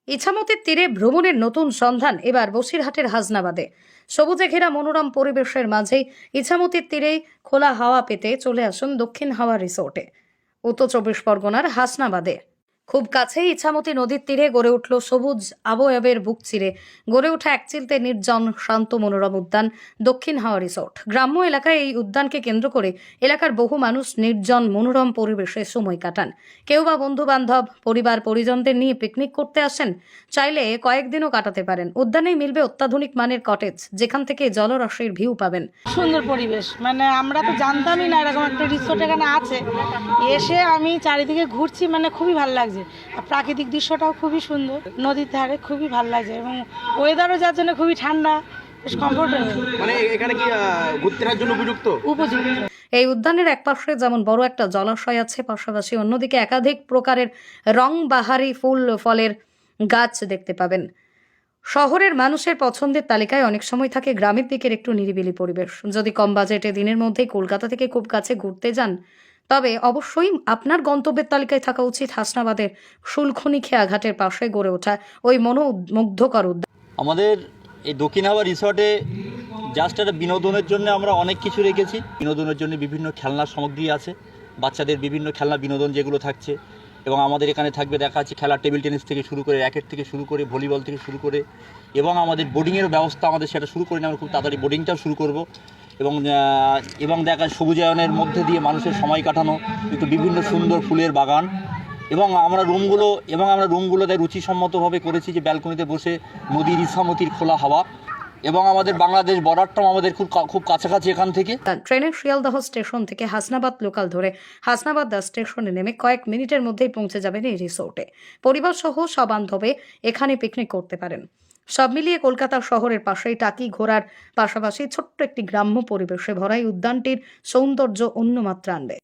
ইছামতীর তীরে ভ্রমণের নতুন সন্ধান এবার বসিরহাটের হাসনাবাদে। সবুজে ঘেরা মনোরম পরিবেশের মাঝেই ইছামতীর তীরেই খোলা হাওয়া পেতে চলে আসুন দক্ষিণ হাওয়া রিসোর্টে। উত্তর চব্বিশ পরগনার হাসনাবাদে খুব কাছেই ইছামতী নদীর তীরে গড়ে উঠল সবুজ আবয়বের বুক চিরে গড়ে ওঠা একচিলতে নির্জন শান্ত মনোরম উদ্যান দক্ষিণ হাওয়া রিসোর্ট। গ্রাম্য এলাকায় এই উদ্যানকে কেন্দ্র করে এলাকার বহু মানুষ নির্জন মনোরম পরিবেশে সময় কাটান। কেউ বা বন্ধু বান্ধব পরিবার পরিজনদের নিয়ে পিকনিক করতে আসেন, চাইলে কয়েকদিনও কাটাতে পারেন। উদ্যানেই মিলবে অত্যাধুনিক মানের কটেজ, যেখান থেকে জলরাশির ভিউ পাবেন। সুন্দর পরিবেশ, মানে আমরা তো জানতামই না এরকম একটা রিসোর্ট এখানে আছে। এসে আমি চারিদিকে ঘুরছি, মানে খুবই ভালো লাগছে। আর প্রাকৃতিক দৃশ্যটাও খুবই সুন্দর, নদীর ধারে খুবই ভালো লাগছে এবং ওয়েদারও যার জন্য খুবই ঠান্ডা, বেশ কমফোর্টেবল। মানে এখানে কি ঘুরতে যাওয়ার জন্য উপযুক্ত? এই উদ্যানের একপাশে যেমন বড় একটা জলাশয় আছে, পাশাপাশি অন্যদিকে একাধিক প্রকারের রংবাহারি ফুল ফলের গাছ দেখতে পাবেন। শহরের মানুষের পছন্দের তালিকায় অনেক সময় থাকে গ্রামের দিকের একটু নিরিবিলি পরিবেশ। যদি কম বাজেটে দিনের মধ্যেই কলকাতা থেকে খুব কাছে ঘুরতে যান, তবে অবশ্যই আপনার গন্তব্যের তালিকায় থাকা উচিত হাসনাবাদের শুলখনি খেয়া ঘাটের পাশে গড়ে ওঠা ওই মনোমুগ্ধকর উদ্যান। আমাদের এই দক্ষিণ হাওয়া রিসর্টে জাস্ট একটা বিনোদনের জন্য আমরা অনেক কিছু রেখেছি। বিনোদনের জন্য বিভিন্ন খেলনার সামগ্রী আছে, বাচ্চাদের বিভিন্ন খেলনা বিনোদন যেগুলো থাকছে, এবং আমাদের এখানে থাকবে দেখা যাচ্ছে খেলার টেবিল টেনিস থেকে শুরু করে র্যাকেট থেকে শুরু করে ভলিবল থেকে শুরু করে, এবং আমাদের বোর্ডিংয়ের ব্যবস্থা আমাদের সেটা শুরু করে আমরা খুব তাড়াতাড়ি বোর্ডিংটাও শুরু করব। এবং দেখা সবুজায়নের মধ্যে দিয়ে মানুষের সময় কাটানো, একটু বিভিন্ন সুন্দর ফুলের বাগান, এবং আমরা রুমগুলোতে রুচিসম্মতভাবে করেছি যে ব্যালকনিতে বসে নদীর ইছামতীর খোলা হাওয়া, এবং আমাদের বাংলাদেশ বর্ডারটাও আমাদের খুব কাছাকাছি এখান থেকে। ট্রেনের শিয়ালদহ স্টেশন থেকে হাসনাবাদ লোকাল ধরে হাসনাবাদ স্টেশনে নেমে কয়েক মিনিটের মধ্যেই পৌঁছে যাবেন এই রিসোর্টে। পরিবার সহ সবান্ধবে এখানে পিকনিক করতে পারেন। সব মিলিয়ে কলকাতা শহরের পাশেই টাকি ঘোরার পাশাপাশি ছোট্ট একটি গ্রাম্য পরিবেশে ভরা এই উদ্যানটির সৌন্দর্য অন্য মাত্রা আনবে।